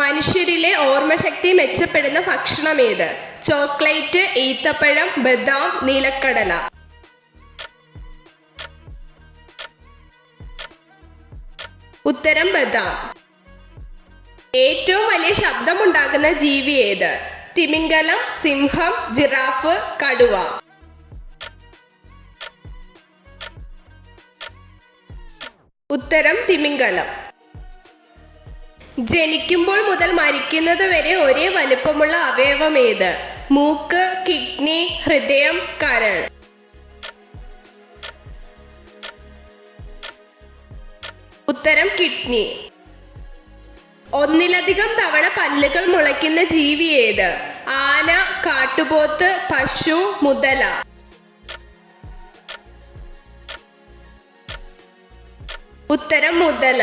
മനുഷ്യരിലെ ഓർമ്മശക്തി മെച്ചപ്പെടുന്ന ഭക്ഷണം ഏത്? ചോക്ലേറ്റ്, ഈത്തപ്പഴം, ബദാം, നീലക്കടല. ഉത്തരം ബദാം. ഏറ്റവും വലിയ ശബ്ദമുണ്ടാക്കുന്ന ജീവി ഏത്? തിമിംഗലം, സിംഹം, ജിറാഫ്, കടുവ. ഉത്തരം തിമിംഗലം. ജനിക്കുമ്പോൾ മുതൽ മരിക്കുന്നത് വരെ ഒരേ വലുപ്പമുള്ള അവയവം ഏത്? മൂക്ക്, കിഡ്നി, ഹൃദയം, കരൾ. ഉത്തരം കിഡ്നി. ഒന്നിലധികം തവണ പല്ലുകൾ മുളയ്ക്കുന്ന ജീവി ഏത്? ആന, കാട്ടുപോത്ത്, പശു, മുതല. ഉത്തരം മുതല.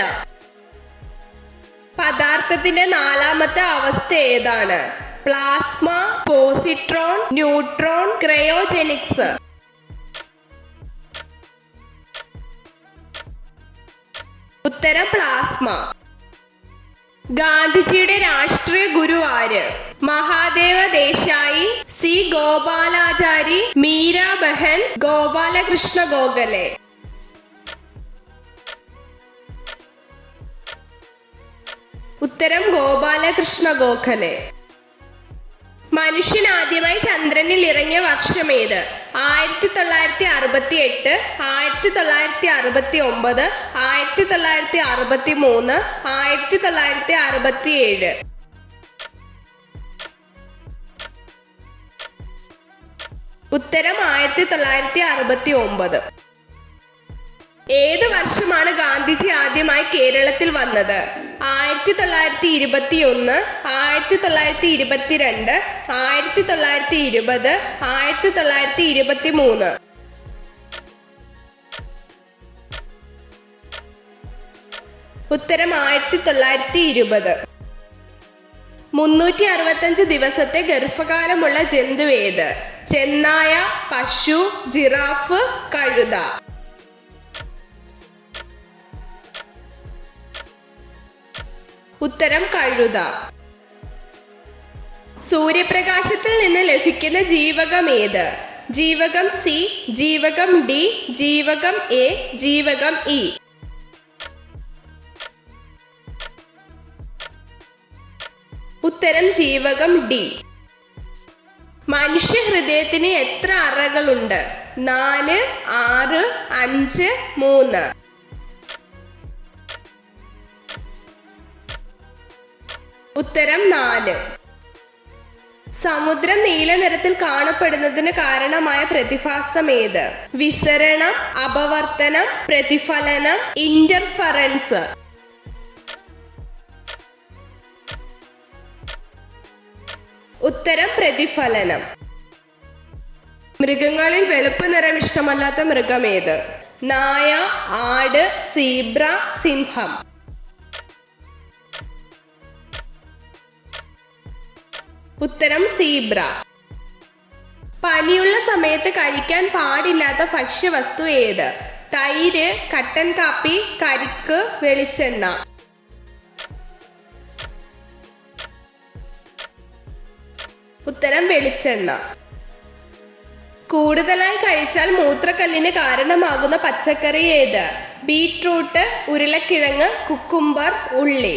പദാർത്ഥത്തിന്റെ നാലാമത്തെ അവസ്ഥ ഏതാണ്? Plasma, positron, neutron, cryogenics. ഉത്തരം പ്ലാസ്മ. ഗാന്ധിജിയുടെ രാഷ്ട്രീയ ഗുരു ആര്? മഹാദേവ ദേശായി, സി ഗോപാലാചാരി, മീര ബഹൻ, ഗോപാലകൃഷ്ണ ഗോഖലെ. ഉത്തരം ഗോപാലകൃഷ്ണ ഗോഖലെ. മനുഷ്യൻ ആദ്യമായി ചന്ദ്രനിൽ ഇറങ്ങിയ വർഷം ഏത്? 1968, 1969, 1963, 1967. ഉത്തരം 1969. ഏത് വർഷമാണ് ഗാന്ധിജി ആദ്യമായി കേരളത്തിൽ വന്നത്? 1921, 1922, 1920, 1923. ഉത്തരം 1920. 365 ദിവസത്തെ ഗർഭകാലമുള്ള ജന്തു ഏത്? ചെന്നായ, പശു, ജിറാഫ്, കഴുത. ഉത്തരം കഴുത. സൂര്യപ്രകാശത്തിൽ നിന്ന് ലഭിക്കുന്ന ജീവകം ഏത്? ജീവകം സി, ജീവകം ഡി, ജീവകം എ, ജീവകം ഇ. ഉത്തരം ജീവകം ഡി. മനുഷ്യ ഹൃദയത്തിന് എത്ര അറകളുണ്ട്? 4, 6, 5, 3. ഉത്തരം 4. സമുദ്രം നീല നിറത്തിൽ കാണപ്പെടുന്നതിന് കാരണമായ പ്രതിഭാസം ഏത്? വിസരണം, അപവർത്തനം, പ്രതിഫലനം, ഇന്റർഫറൻസ്. ഉത്തരം പ്രതിഫലനം. മൃഗങ്ങളിൽ വെളുപ്പ് നിറം ഇഷ്ടമല്ലാത്ത മൃഗം ഏത്? നായ, ആട്, സീബ്ര, സിംഹം. ഉത്തരം സീബ്ര. പനിയുള്ള സമയത്ത് കഴിക്കാൻ പാടില്ലാത്ത ഭക്ഷ്യവസ്തു ഏത്? തൈര്, കട്ടൻ കാപ്പി, കരിക്ക്, വെളിച്ചെണ്ണ. ഉത്തരം വെളിച്ചെണ്ണ. കൂടുതലായി കഴിച്ചാൽ മൂത്രക്കല്ലിന് കാരണമാകുന്ന പച്ചക്കറി ഏത്? ബീറ്റ്റൂട്ട്, ഉരുളക്കിഴങ്ങ്, കുക്കുംബർ, ഉള്ളി.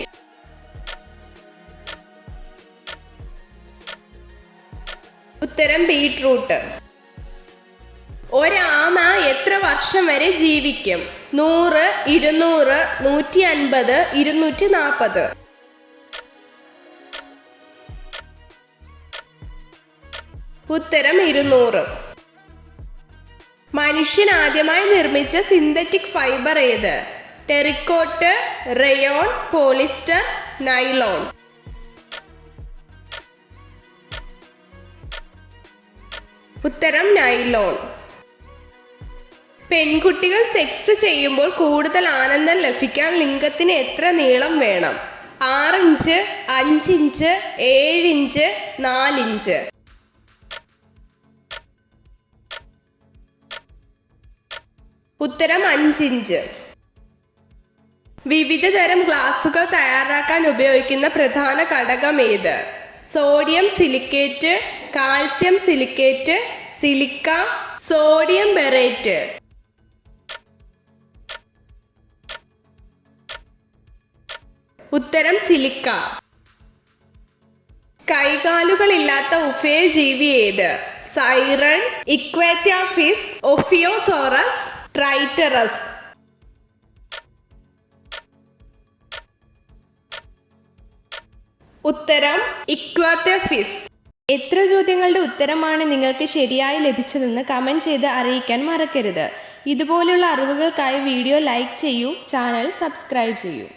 ഉത്തരം ബീറ്റ്റൂട്ട്. ഒരാമ എത്ര വർഷം വരെ ജീവിക്കും? 100, 200, 150, 240. ഉത്തരം 200. മനുഷ്യൻ ആദ്യമായി നിർമ്മിച്ച സിന്തറ്റിക് ഫൈബർ ഏത്? ടെറിക്കോട്ട്, റയോൺ, പോളിസ്റ്റർ, നൈലോൺ. ഉത്തരം നൈലോൺ. പെൺകുട്ടികൾ സെക്സ് ചെയ്യുമ്പോൾ കൂടുതൽ ആനന്ദം ലഭിക്കാൻ ലിംഗത്തിന് എത്ര നീളം വേണം? 6 ഇഞ്ച്, 5 ഇഞ്ച്, 7 ഇഞ്ച്, 4 ഇഞ്ച്. ഉത്തരം 5 ഇഞ്ച്. വിവിധ തരം ഗ്ലാസുകൾ തയ്യാറാക്കാൻ ഉപയോഗിക്കുന്ന പ്രധാന ഘടകം ഏത്? Sodium silicate, calcium silicate, silica, sodium borate. ഉത്തരം സിലിക്ക. കൈകാലുകളില്ലാത്ത ഉഭയജീവി ഏത്? Siren, equator fish, Ophiosaurus, Triturus. ഉത്തരം ഇക്വേറ്റർ ഫിഷ്. എത്ര ചോദ്യങ്ങളുടെ ഉത്തരമാണ് നിങ്ങൾക്ക് ശരിയായി ലഭിച്ചതെന്ന് കമൻറ്റ് ചെയ്ത് അറിയിക്കാൻ മറക്കരുത്. ഇതുപോലുള്ള അറിവുകൾക്കായി വീഡിയോ ലൈക്ക് ചെയ്യൂ, ചാനൽ സബ്സ്ക്രൈബ് ചെയ്യൂ.